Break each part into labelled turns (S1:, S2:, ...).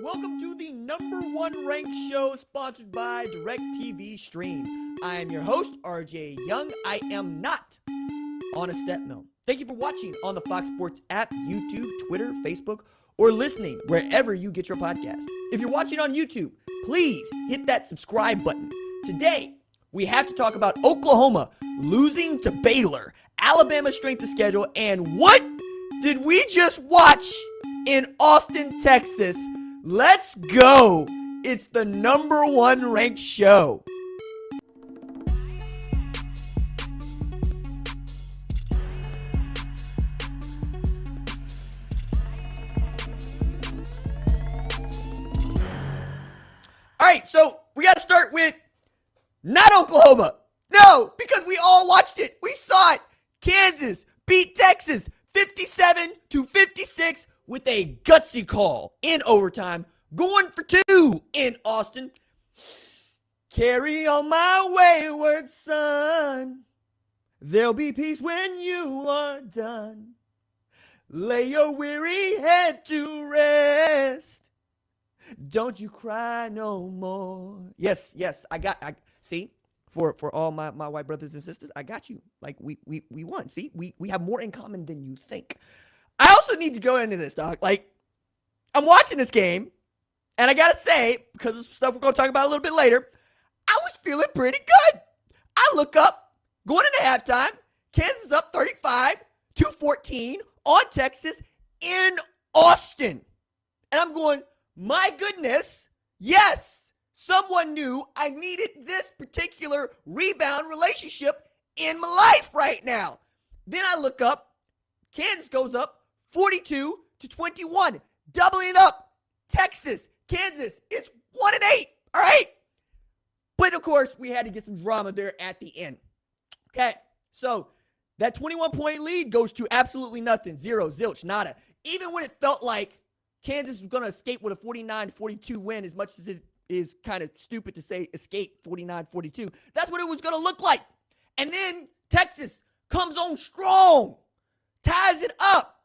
S1: welcome to the #1 ranked show sponsored by DirecTV Stream. I am your host, RJ Young. I am not on a step mill. Thank you for watching on the Fox Sports app, YouTube, Twitter, Facebook, or listening wherever you get your podcast. If you're watching on YouTube, please hit that subscribe button. Today, we have to talk about Oklahoma losing to Baylor, Alabama's strength of schedule, and what did we just watch in Austin, Texas? Let's go. It's the #1 ranked show. All right, so we got to start with not Oklahoma. No, because we all watched it. We saw it. Kansas beat Texas 57-56 with a gutsy call in overtime, going for 2 in Austin. Carry on my wayward son. There'll be peace when you are done. Lay your weary head to rest. Don't you cry no more. Yes, I see, for all my white brothers and sisters, I got you. Like, we won. See, we have more in common than you think. I also need to go into this, dog. Like, I'm watching this game, and I gotta say, because of stuff we're gonna talk about a little bit later, I was feeling pretty good. I look up, going into halftime, Kansas is up 35-14 on Texas in Austin. And I'm going, my goodness, yes, someone knew I needed this particular rebound relationship in my life right now. Then I look up, Kansas goes up 42-21, doubling up. Texas, Kansas, it's 1-8, all right? But of course, we had to get some drama there at the end. Okay, so that 21-point lead goes to absolutely nothing. Zero, zilch, nada. Even when it felt like Kansas was going to escape with a 49-42 win, as much as it is kind of stupid to say escape 49-42, that's what it was going to look like. And then Texas comes on strong, ties it up,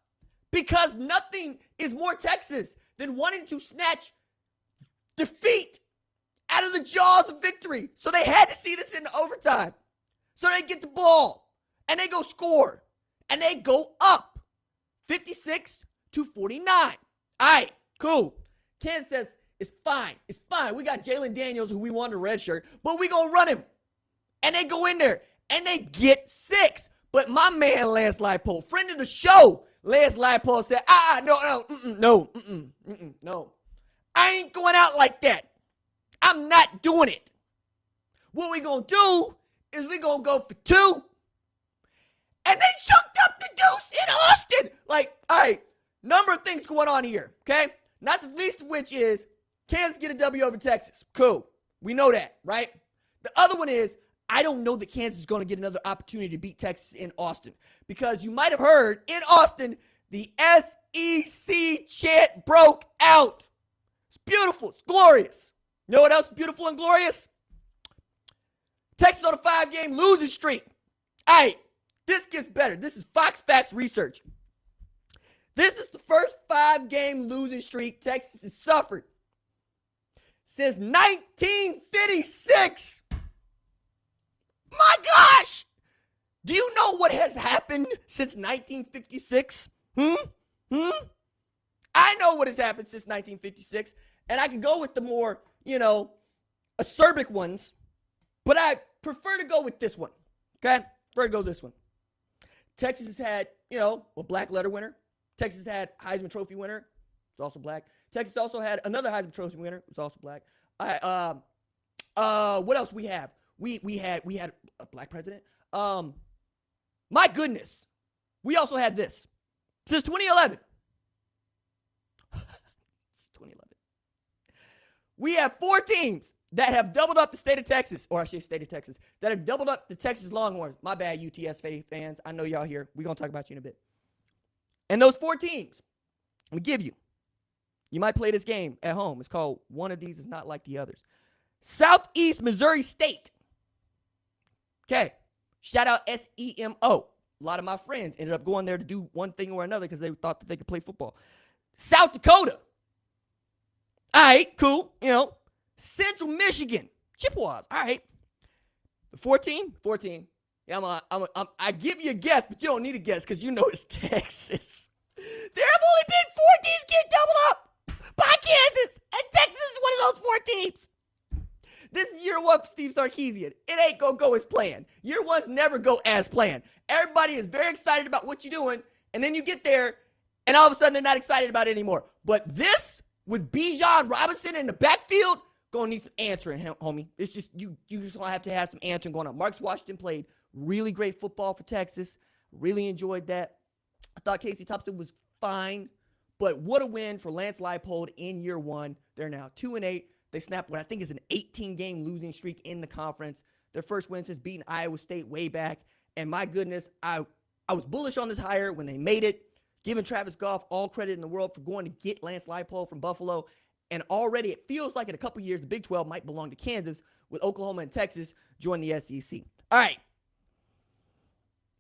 S1: because nothing is more Texas than wanting to snatch defeat out of the jaws of victory. So they had to see this in overtime. So they get the ball, and they go score, and they go up 56-49. All right, cool. Kansas says, it's fine. It's fine. We got Jalen Daniels, who we wanted a red shirt, but we going to run him. And they go in there, and they get 6. But my man, Lance Leipold, friend of the show, Lance Leipold said, no. I ain't going out like that. I'm not doing it. What we going to do is we going to go for 2. And they chunked up the deuce in Austin. Like, all right, number of things going on here, okay? Not the least of which is Kansas get a W over Texas. Cool. We know that, right? The other one is I don't know that Kansas is going to get another opportunity to beat Texas in Austin, because you might have heard in Austin, the SEC chant broke out. It's beautiful. It's glorious. You know what else is beautiful and glorious? Texas on a 5-game losing streak. All right, this gets better. This is Fox Facts research. This is the first 5-game losing streak Texas has suffered since 1956. My gosh! Do you know what has happened since 1956? I know what has happened since 1956, and I can go with the more, acerbic ones, but I prefer to go with this one, okay? Prefer to go this one. Texas has had, a black letter winner. Texas had Heisman Trophy winner. It's also black. Texas also had another Heisman Trophy winner. It's also black. What else we have? We had a black president. My goodness. We also had this. Since 2011. We have 4 teams that have doubled up the state of Texas, or I should say state of Texas, that have doubled up the Texas Longhorns. My bad, UTS fans. I know y'all here. We're going to talk about you in a bit. And those 4 teams, I'm going to give you. You might play this game at home. It's called One of These Is Not Like the Others. Southeast Missouri State. Okay. Shout out SEMO. A lot of my friends ended up going there to do one thing or another because they thought that they could play football. South Dakota. All right, cool. Central Michigan, Chippewas. All right. 14? 14. Yeah, I give you a guess, but you don't need a guess because you know it's Texas. There have only been 4 teams get doubled up by Kansas, and Texas is one of those 4 teams. This is year 1 for Steve Sarkisian. It ain't going to go as planned. Year 1s never go as planned. Everybody is very excited about what you're doing, and then you get there, and all of a sudden they're not excited about it anymore. But this, with Bijan Robinson in the backfield, going to need some answering, homie. It's just, you just going to have some answering going on. Marcus Washington played really great football for Texas. Really enjoyed that. I thought Casey Thompson was fine, but what a win for Lance Leipold in year 1. They're now 2-8. They snapped what I think is an 18-game losing streak in the conference. Their first win since beating Iowa State way back. And my goodness, I was bullish on this hire when they made it, giving Travis Goff all credit in the world for going to get Lance Leipold from Buffalo. And already it feels like in a couple years, the Big 12 might belong to Kansas with Oklahoma and Texas join the SEC. All right.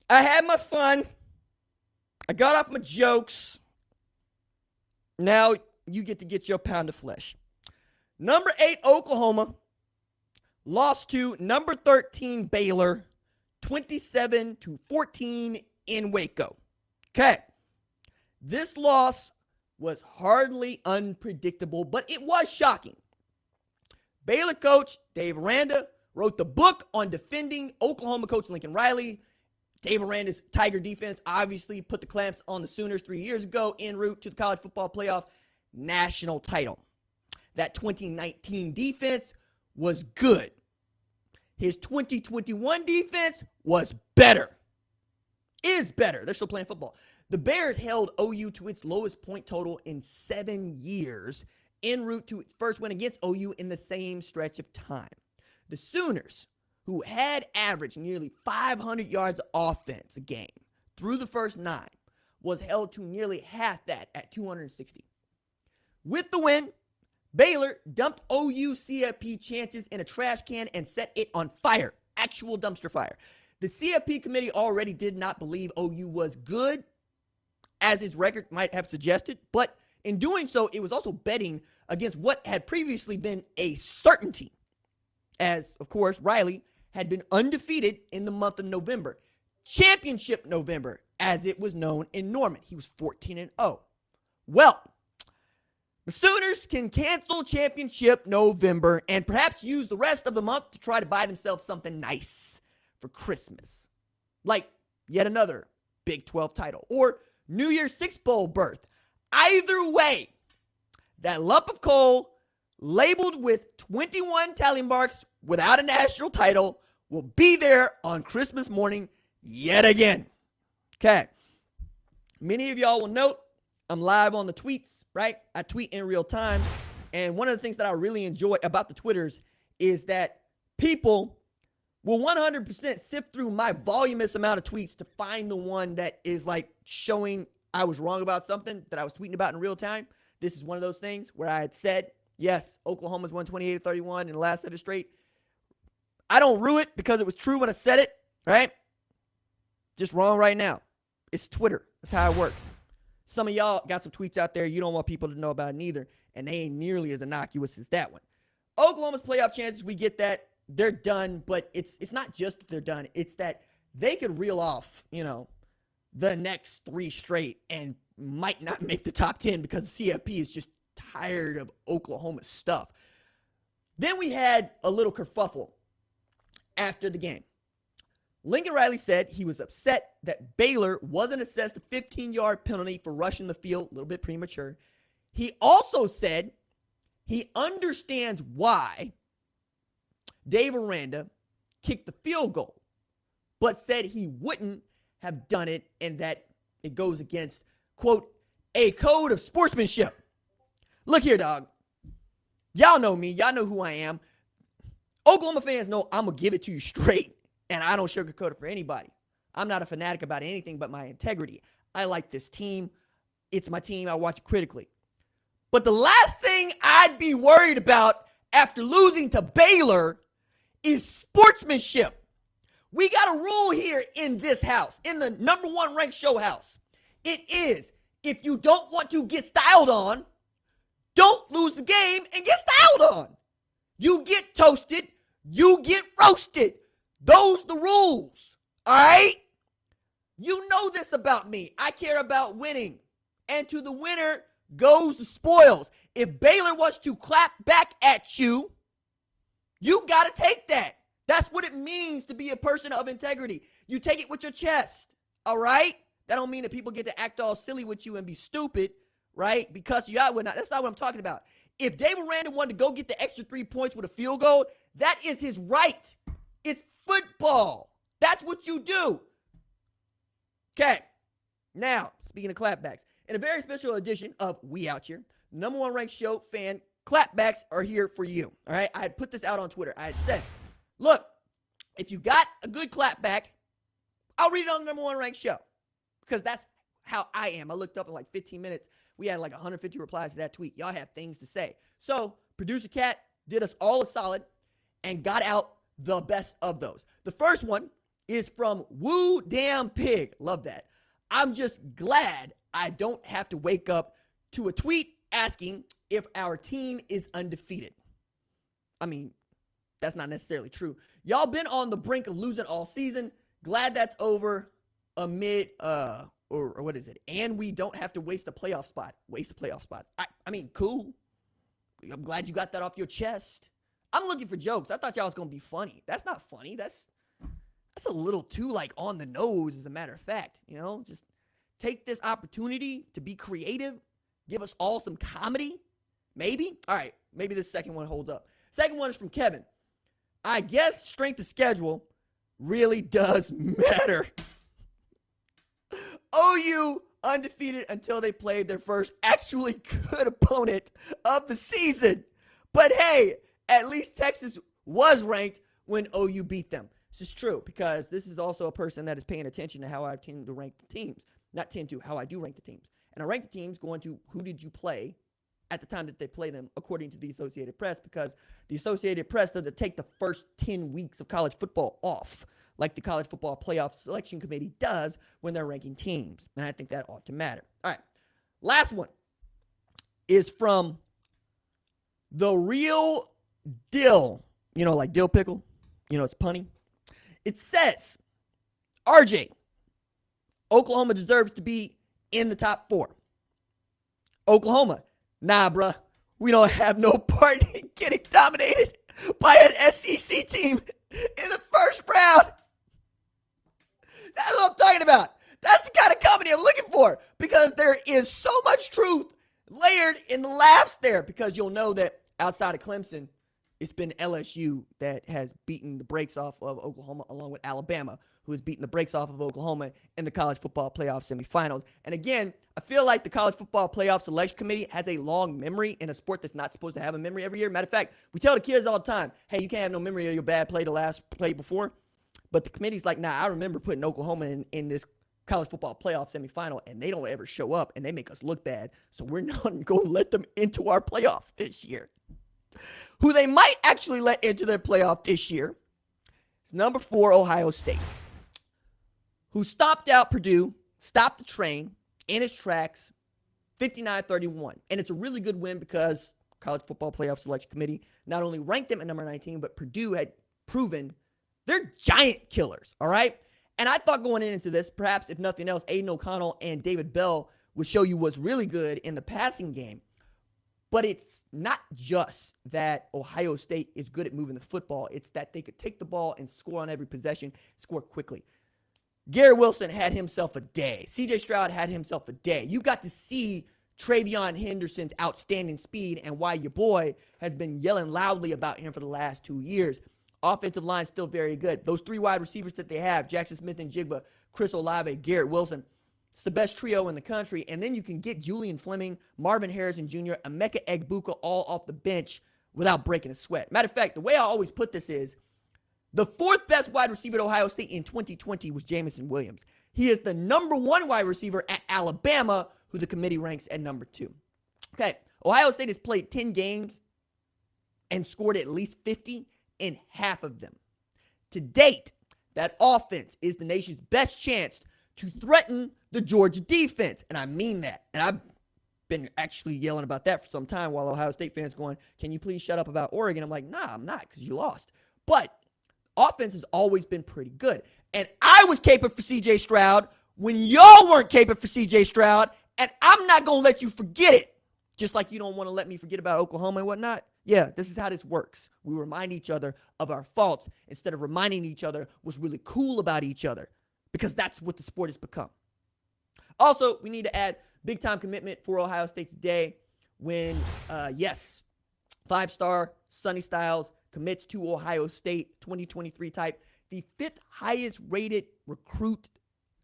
S1: I had my fun. I got off my jokes. Now you get to get your pound of flesh. Number 8, Oklahoma lost to number 13, Baylor, 27-14 in Waco. Okay. This loss was hardly unpredictable, but it was shocking. Baylor coach Dave Aranda wrote the book on defending Oklahoma coach Lincoln Riley. Dave Aranda's Tiger defense obviously put the clamps on the Sooners 3 years ago en route to the college football playoff national title. That 2019 defense was good. His 2021 defense was better. Is better. They're still playing football. The Bears held OU to its lowest point total in 7 years en route to its first win against OU in the same stretch of time. The Sooners, who had averaged nearly 500 yards of offense a game through the first 9, was held to nearly half that at 260. With the win, Baylor dumped OU CFP chances in a trash can and set it on fire. Actual dumpster fire. The CFP committee already did not believe OU was good, as its record might have suggested, but in doing so, it was also betting against what had previously been a certainty, as, of course, Riley had been undefeated in the month of November. Championship November, as it was known in Norman. He was 14-0. Well, the Sooners can cancel Championship November and perhaps use the rest of the month to try to buy themselves something nice for Christmas. Like yet another Big 12 title or New Year's Six Bowl berth. Either way, that lump of coal labeled with 21 tally marks without a national title will be there on Christmas morning yet again. Okay. Many of y'all will note I'm live on the tweets, right? I tweet in real time. And one of the things that I really enjoy about the Twitters is that people will 100% sift through my voluminous amount of tweets to find the one that is like showing I was wrong about something that I was tweeting about in real time. This is one of those things where I had said, yes, Oklahoma's won 28-31 in the last 7 straight. I don't rue it because it was true when I said it, right? Just wrong right now. It's Twitter. That's how it works. Some of y'all got some tweets out there you don't want people to know about neither, and they ain't nearly as innocuous as that one. Oklahoma's playoff chances, we get that. They're done, but it's not just that they're done. It's that they could reel off, the next 3 straight and might not make the top 10 because the CFP is just tired of Oklahoma's stuff. Then we had a little kerfuffle after the game. Lincoln Riley said he was upset that Baylor wasn't assessed a 15-yard penalty for rushing the field, a little bit premature. He also said he understands why Dave Aranda kicked the field goal, but said he wouldn't have done it and that it goes against, quote, a code of sportsmanship. Look here, dog. Y'all know me. Y'all know who I am. Oklahoma fans know I'm going to give it to you straight. And I don't sugarcoat it for anybody. I'm not a fanatic about anything but my integrity. I like this team. It's my team. I watch it critically. But the last thing I'd be worried about after losing to Baylor is sportsmanship. We got a rule here in this house, in the number 1 ranked show house. It is, if you don't want to get styled on, don't lose the game and get styled on. You get toasted. You get roasted. Those the rules. All right? You know this about me. I care about winning. And to the winner goes the spoils. If Baylor wants to clap back at you, you got to take that. That's what it means to be a person of integrity. You take it with your chest. All right? That don't mean that people get to act all silly with you and be stupid, right? Because you got what not. That's not what I'm talking about. If David Randall wanted to go get the extra 3 points with a field goal, that is his right. It's football. That's what you do. Okay. Now, speaking of clapbacks, in a very special edition of We Outchea, number one ranked show fan, clapbacks are here for you. All right. I had put this out on Twitter. I had said, look, if you got a good clapback, I'll read it on the number one ranked show. Because that's how I am. I looked up in like 15 minutes. We had like 150 replies to that tweet. Y'all have things to say. So producer Cat did us all a solid and got out the best of those. The first one is from Woo Damn Pig. Love that. I'm just glad I don't have to wake up to a tweet asking if our team is undefeated. I mean, that's not necessarily true. Y'all been on the brink of losing all season. Glad that's over. Amid, or what is it? And we don't have to waste a playoff spot. I mean, cool. I'm glad you got that off your chest. I'm looking for jokes. I thought y'all was going to be funny. That's not funny. That's a little too, like, on the nose, as a matter of fact. You know, just take this opportunity to be creative. Give us all some comedy. Maybe. All right. Maybe this second one holds up. Second one is from Kevin. I guess strength of schedule really does matter. OU undefeated until they played their first actually good opponent of the season. But hey, at least Texas was ranked when OU beat them. This is true because this is also a person that is paying attention to how I tend to rank the teams. Not tend to, how I do rank the teams. And I rank the teams going to who did you play at the time that they play them according to the Associated Press, because the Associated Press doesn't take the first 10 weeks of college football off like the College Football Playoff Selection Committee does when they're ranking teams. And I think that ought to matter. All right. Last one is from The Real Dill. You know, like dill pickle. You know, it's punny. It says, RJ, Oklahoma deserves to be in the top 4. Oklahoma, nah, bruh. We don't have no part in getting dominated by an SEC team in the first round. That's what I'm talking about. That's the kind of comedy I'm looking for, because there is so much truth layered in the laughs there, because you'll know that outside of Clemson, it's been LSU that has beaten the brakes off of Oklahoma, along with Alabama, who has beaten the brakes off of Oklahoma in the College Football Playoff semifinals. And again, I feel like the College Football Playoff Selection Committee has a long memory in a sport that's not supposed to have a memory every year. Matter of fact, we tell the kids all the time, hey, you can't have no memory of your bad play the last play before. But the committee's like, nah, I remember putting Oklahoma in this College Football Playoff semifinal, and they don't ever show up, and they make us look bad. So we're not going to let them into our playoff this year. Who they might actually let into their playoff this year is number 4, Ohio State, who stopped out Purdue, stopped the train in its tracks, 59-31. And it's a really good win because College Football Playoff Selection Committee not only ranked them at number 19, but Purdue had proven they're giant killers, all right? And I thought going into this, perhaps if nothing else, Aiden O'Connell and David Bell would show you what's really good in the passing game. But it's not just that Ohio State is good at moving the football. It's that they could take the ball and score on every possession, score quickly. Garrett Wilson had himself a day. C.J. Stroud had himself a day. You got to see Travion Henderson's outstanding speed and why your boy has been yelling loudly about him for the last 2 years. Offensive line still very good. Those 3 wide receivers that they have, Jackson Smith and Jigba, Chris Olave, Garrett Wilson, it's the best trio in the country. And then you can get Julian Fleming, Marvin Harrison Jr., Emeka Egbuka all off the bench without breaking a sweat. Matter of fact, the way I always put this is the 4th best wide receiver at Ohio State in 2020 was Jamison Williams. He is the number 1 wide receiver at Alabama, who the committee ranks at number 2. Okay, Ohio State has played 10 games and scored at least 50 in half of them. To date, that offense is the nation's best chance to threaten the Georgia defense. And I mean that. And been actually yelling about that for some time while Ohio State fans going, can you please shut up about Oregon? I'm like, nah, I'm not, because you lost. But offense has always been pretty good. And I was caping for C.J. Stroud when y'all weren't caping for C.J. Stroud, and I'm not going to let you forget it. Just like you don't want to let me forget about Oklahoma and whatnot. Yeah, this is how this works. We remind each other of our faults instead of reminding each other what's really cool about each other, because that's what the sport has become. Also, we need to add big-time commitment for Ohio State today when, yes, 5-star Sonny Styles commits to Ohio State, 2023 type, the 5th highest rated recruit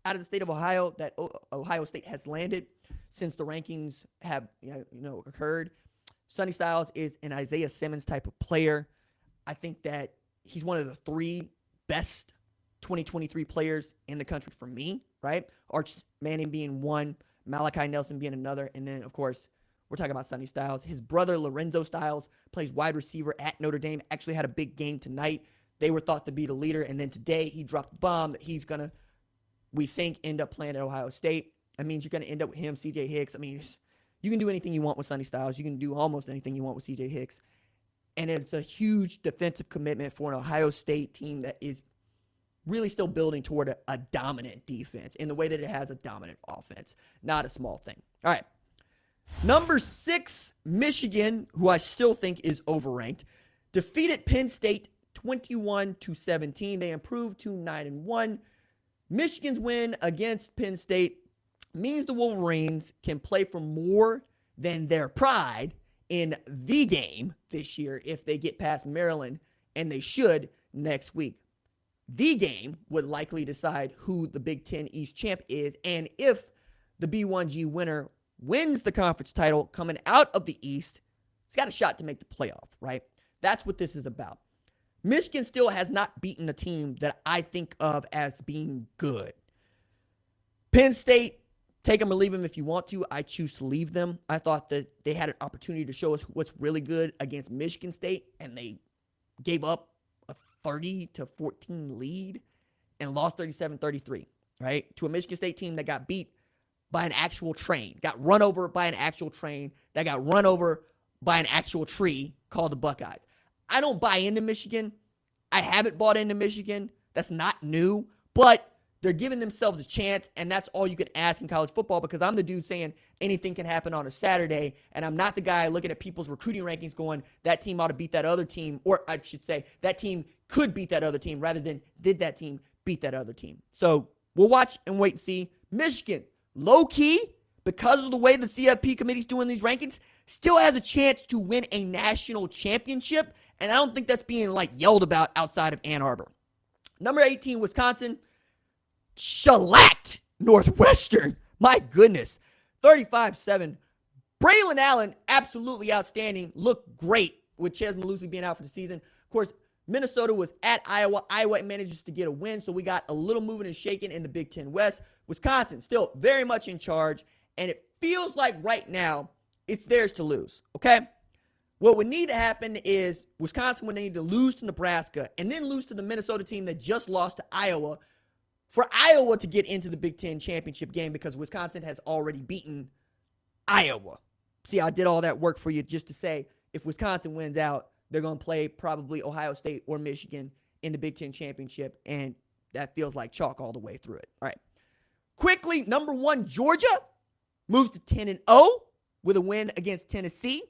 S1: out of the state of Ohio that Ohio State has landed since the rankings have occurred. Sonny Styles is an Isaiah Simmons type of player. I think that he's one of the 3 best 2023 players in the country for me, right? Arch Manning being one, Malachi Nelson being another, and then, of course, we're talking about Sonny Styles. His brother, Lorenzo Styles, plays wide receiver at Notre Dame, actually had a big game tonight. They were thought to be the leader, and then today he dropped the bomb that he's going to, we think, end up playing at Ohio State. That means you're going to end up with him, C.J. Hicks. I mean, you can do anything you want with Sonny Styles. You can do almost anything you want with C.J. Hicks. And it's a huge defensive commitment for an Ohio State team that is really still building toward a dominant defense in the way that it has a dominant offense. Not a small thing. All right. Number 6, Michigan, who I still think is overranked, defeated Penn State 21-17. They improved to 9-1. Michigan's win against Penn State means the Wolverines can play for more than their pride in the game this year if they get past Maryland, and they should next week. The game would likely decide who the Big Ten East champ is, and if the B1G winner wins the conference title coming out of the East, it's got a shot to make the playoff, right? That's what this is about. Michigan still has not beaten a team that I think of as being good. Penn State, take them or leave them if you want to. I choose to leave them. I thought that they had an opportunity to show us what's really good against Michigan State, and they gave up a 30-14 lead and lost 37-33, right? To a Michigan State team that got beat by an actual train, got run over by an actual train, that got run over by an actual tree called the Buckeyes. I don't buy into Michigan. I haven't bought into Michigan. That's not new, but they're giving themselves a chance, and that's all you can ask in college football, because I'm the dude saying anything can happen on a Saturday, and I'm not the guy looking at people's recruiting rankings going, that team ought to beat that other team, or I should say that team could beat that other team, rather than did that team beat that other team. So we'll watch and wait and see. Michigan, low-key, because of the way the CFP committee's doing these rankings, still has a chance to win a national championship, and I don't think that's being yelled about outside of Ann Arbor. Number 18, Wisconsin shellacked Northwestern. My goodness. 35-7. Braylon Allen, absolutely outstanding. Looked great with Ches Malusi being out for the season. Of course, Minnesota was at Iowa. Iowa manages to get a win, so we got a little moving and shaking in the Big Ten West. Wisconsin still very much in charge, and it feels like right now it's theirs to lose, okay? What would need to happen is Wisconsin would need to lose to Nebraska and then lose to the Minnesota team that just lost to Iowa for Iowa to get into the Big Ten championship game, because Wisconsin has already beaten Iowa. See, I did all that work for you just to say if Wisconsin wins out, they're going to play probably Ohio State or Michigan in the Big Ten championship, and that feels like chalk all the way through it. All right. Quickly, number 1, Georgia moves to 10-0 with a win against Tennessee.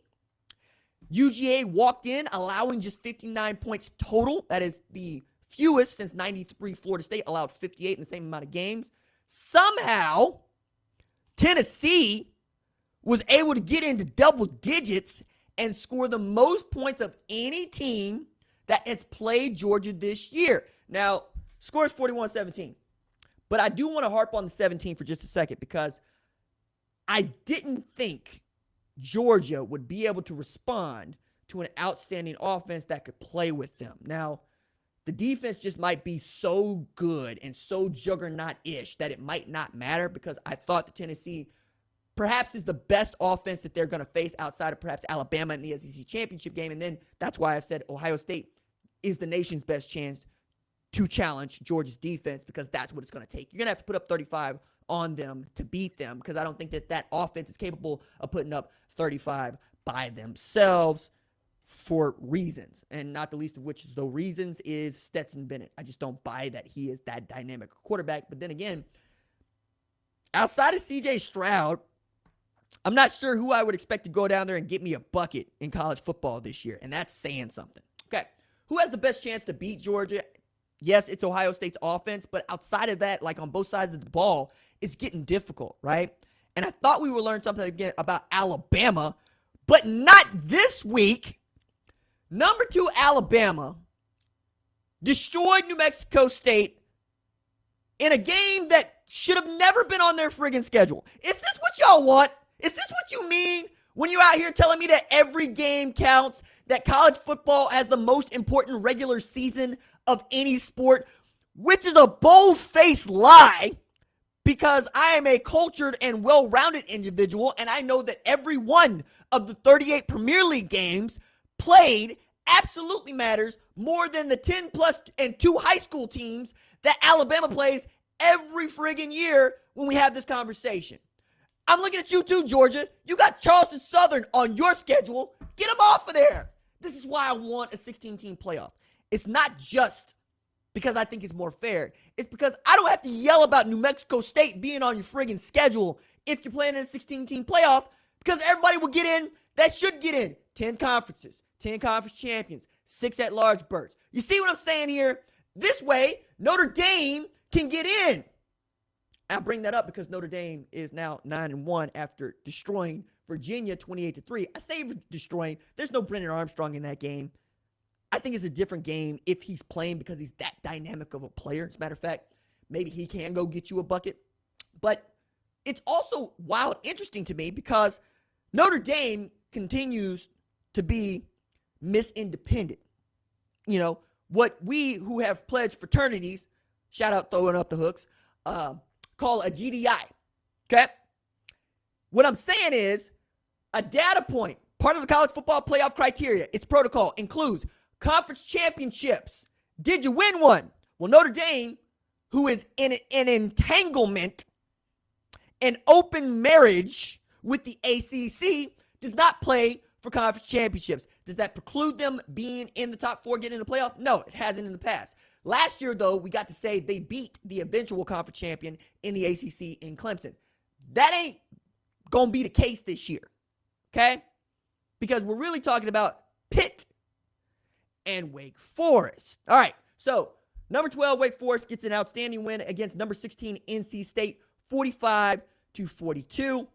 S1: UGA walked in allowing just 59 points total. That is the fewest since 93. Florida State allowed 58 in the same amount of games. Somehow, Tennessee was able to get into double digits and score the most points of any team that has played Georgia this year. Now, score is 41-17. But I do want to harp on the 17 for just a second, because I didn't think Georgia would be able to respond to an outstanding offense that could play with them. Now, the defense just might be so good and so juggernaut-ish that it might not matter, because I thought the Tennessee perhaps is the best offense that they're going to face outside of perhaps Alabama in the SEC championship game. And then that's why I've said Ohio State is the nation's best chance to challenge Georgia's defense, because that's what it's going to take. You're going to have to put up 35 on them to beat them because I don't think that offense is capable of putting up 35 by themselves for reasons, and not the least of which the reasons is Stetson Bennett. I just don't buy that he is that dynamic quarterback. But then again, outside of CJ Stroud, I'm not sure who I would expect to go down there and get me a bucket in college football this year, and that's saying something. Okay, who has the best chance to beat Georgia? Yes, it's Ohio State's offense, but outside of that, like on both sides of the ball, it's getting difficult, right? And I thought we would learn something again about Alabama, but not this week. Number 2, Alabama destroyed New Mexico State in a game that should have never been on their friggin' schedule. Is this what y'all want? Is this what you mean when you're out here telling me that every game counts, that college football has the most important regular season of any sport, which is a bold-faced lie because I am a cultured and well-rounded individual, and I know that every one of the 38 Premier League games played absolutely matters more than the 10 plus and 2 high school teams that Alabama plays every friggin' year when we have this conversation. I'm looking at you too, Georgia. You got Charleston Southern on your schedule. Get them off of there. This is why I want a 16-team playoff. It's not just because I think it's more fair. It's because I don't have to yell about New Mexico State being on your friggin' schedule if you're playing in a 16-team playoff because everybody will get in that should get in. 10 conferences, 10 conference champions, 6 at-large berths. You see what I'm saying here? This way, Notre Dame can get in. I bring that up because Notre Dame is now 9-1 after destroying Virginia 28-3. I say destroying. There's no Brennan Armstrong in that game. I think it's a different game if he's playing because he's that dynamic of a player. As a matter of fact, maybe he can go get you a bucket. But it's also wild interesting to me because Notre Dame continues to be Miss Independent. You know, what we who have pledged fraternities, shout out throwing up the hooks, call a GDI. Okay? What I'm saying is a data point, part of the college football playoff criteria, its protocol includes conference championships. Did you win one? Well, Notre Dame, who is in an entanglement, an open marriage with the ACC, does not play for conference championships. Does that preclude them being in the top 4, getting in the playoff? No, it hasn't in the past. Last year, though, we got to say they beat the eventual conference champion in the ACC in Clemson. That ain't going to be the case this year, okay? Because we're really talking about Pitt and Wake Forest. All right, so number 12, Wake Forest gets an outstanding win against number 16, NC State, 45-42.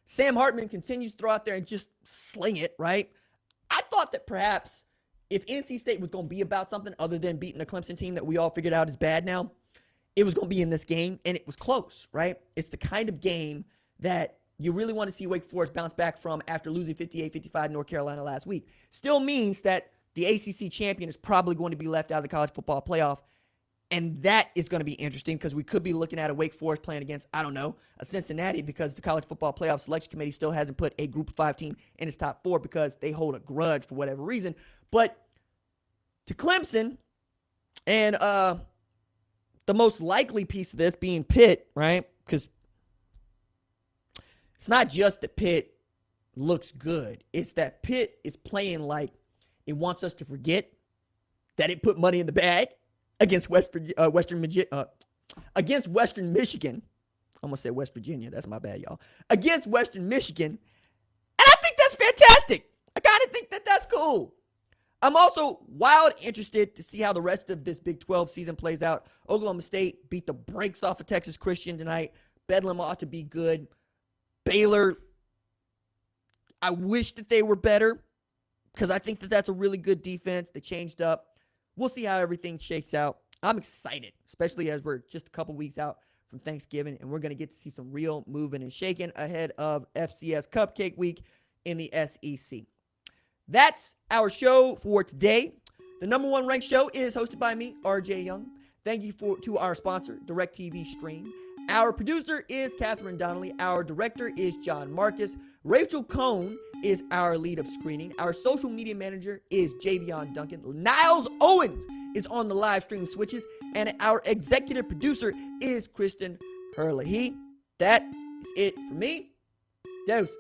S1: Sam Hartman continues to throw out there and just sling it, right? I thought that perhaps if NC State was going to be about something other than beating a Clemson team that we all figured out is bad now, it was going to be in this game, and it was close, right? It's the kind of game that you really want to see Wake Forest bounce back from after losing 58-55 to North Carolina last week. Still means that the ACC champion is probably going to be left out of the college football playoff, and that is going to be interesting because we could be looking at a Wake Forest playing against, I don't know, a Cincinnati because the college football playoff selection committee still hasn't put a group of 5 team in its top 4 because they hold a grudge for whatever reason. But to Clemson, and the most likely piece of this being Pitt, right? Because it's not just that Pitt looks good. It's that Pitt is playing like it wants us to forget that it put money in the bag against Western Michigan. I'm going to say West Virginia. That's my bad, y'all. Against Western Michigan. And I think that's fantastic. I kind of think that that's cool. I'm also wild interested to see how the rest of this Big 12 season plays out. Oklahoma State beat the brakes off of Texas Christian tonight. Bedlam ought to be good. Baylor, I wish that they were better because I think that that's a really good defense. They changed up. We'll see how everything shakes out. I'm excited, especially as we're just a couple weeks out from Thanksgiving, and we're going to get to see some real moving and shaking ahead of FCS Cupcake Week in the SEC. That's our show for today. The number 1 ranked show is hosted by me, RJ Young. Thank you to our sponsor, DirecTV Stream. Our producer is Catherine Donnelly. Our director is John Marcus. Rachel Cohn is our lead of screening. Our social media manager is Javion Duncan. Niles Owens is on the live stream switches. And our executive producer is Kristen Hurley Heat. That is it for me. Doses.